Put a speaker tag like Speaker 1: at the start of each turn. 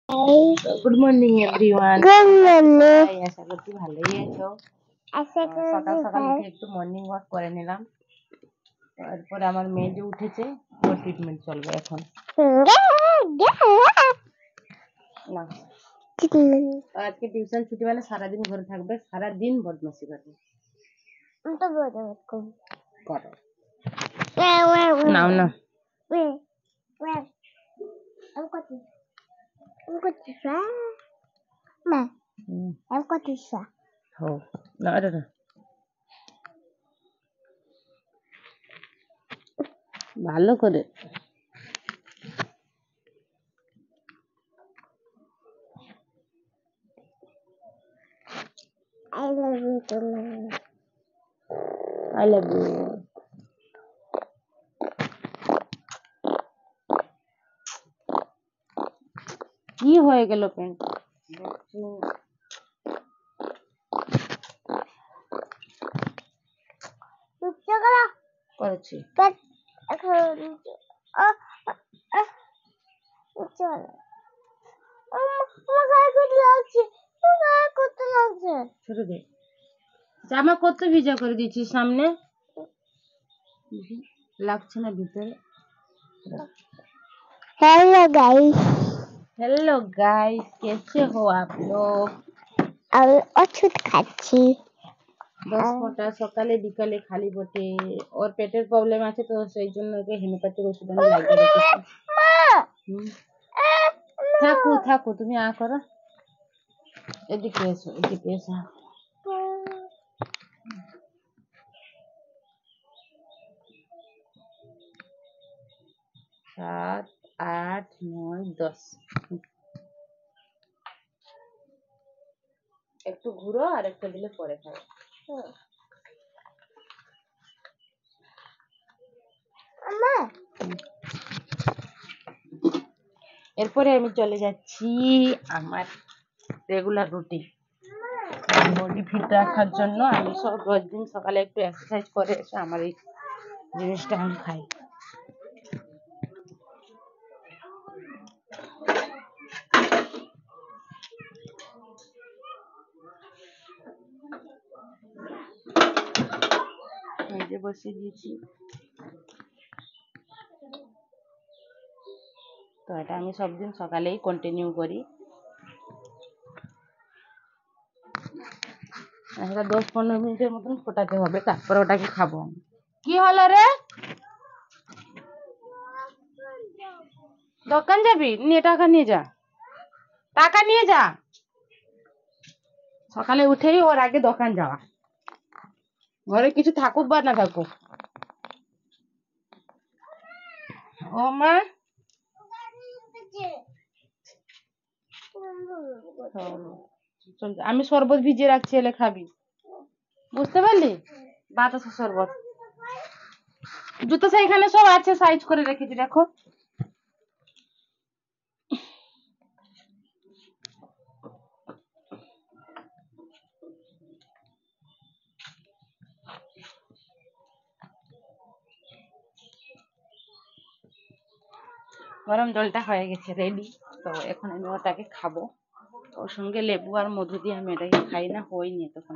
Speaker 1: Good morning everyone.
Speaker 2: Good morning.
Speaker 1: আশা করছি ভালোই আছো। সকাল সকাল উঠে একটু মর্নিং ওয়াক করে নিলাম। তারপর আমার মেয়ে যে উঠেছে ওর ট্রিটমেন্ট চলবে এখন। না আজকে টিউশন ছুটি মানে সারাদিন ঘরে থাকবে, সারাদিন বদমাশি করবে। করো নাও না হো না না ভালো করে
Speaker 2: I love you too.
Speaker 1: I love you. কি হয়ে গেল প্যান্ট করেছি। ছোট দে জামা কত ভিজা করে দিয়েছিস সামনে, লাগছে না ভিতরে।
Speaker 2: हेलो गाइस,
Speaker 1: हेलो गाइस, कैसे हो आप लोग?
Speaker 2: আমি ওষুধ খাচ্ছি।
Speaker 1: 10 ফোঁটা সকালে বিকালে খালি পেটে। ওর পেটের প্রবলেম আছে তো সেই জন্য ওকে হোমিওপ্যাথিক ওষুধ আমি লাগিয়ে রেখেছি। থাকো থাকো তুমি আ করো, এদিকে এসো এদিকে এসো। 7 8 9 10 একটু ঘুরো আর একটা দিলে পরে খাও। এরপরে আমি চলে যাচ্ছি আমার রেগুলার রুটিন, বডি ফিট রাখার জন্য। আমি রোজ দিন সকালে একটু এক্সারসাইজ করে এসে আমার এই জিনিসটা আমি খাই। মেজে বসিয়ে দিয়েছি, তো এটা আমি সব দিন সকালেই কন্টিনিউ করি। এটা 10-15 মিনিটের মতন ফোটাতে হবে, তারপরে ওটাকে খাবো। কি হলো রে, দোকান যাবি? নিয়ে টাকা নিয়ে যা, টাকা নিয়ে যা। সকালে উঠেই ওর আগে দোকান যাওয়া, ঘরে কিছু থাকুক বা না থাকুক। ও মা আমি শরবত ভিজিয়ে রাখছি, এলে খাবি, বুঝতে পারলি? বাতাসের শরবত। জুতো সেইখানে সব আছে, সাইজ করে রেখেছি, দেখো। গরম জলটা হয়ে গেছে রেডি, তো এখন আমি ওটাকে খাবো। ওর সঙ্গে লেবু আর মধু দিয়ে আমি এটাকে খাই, না হয়নি তখন।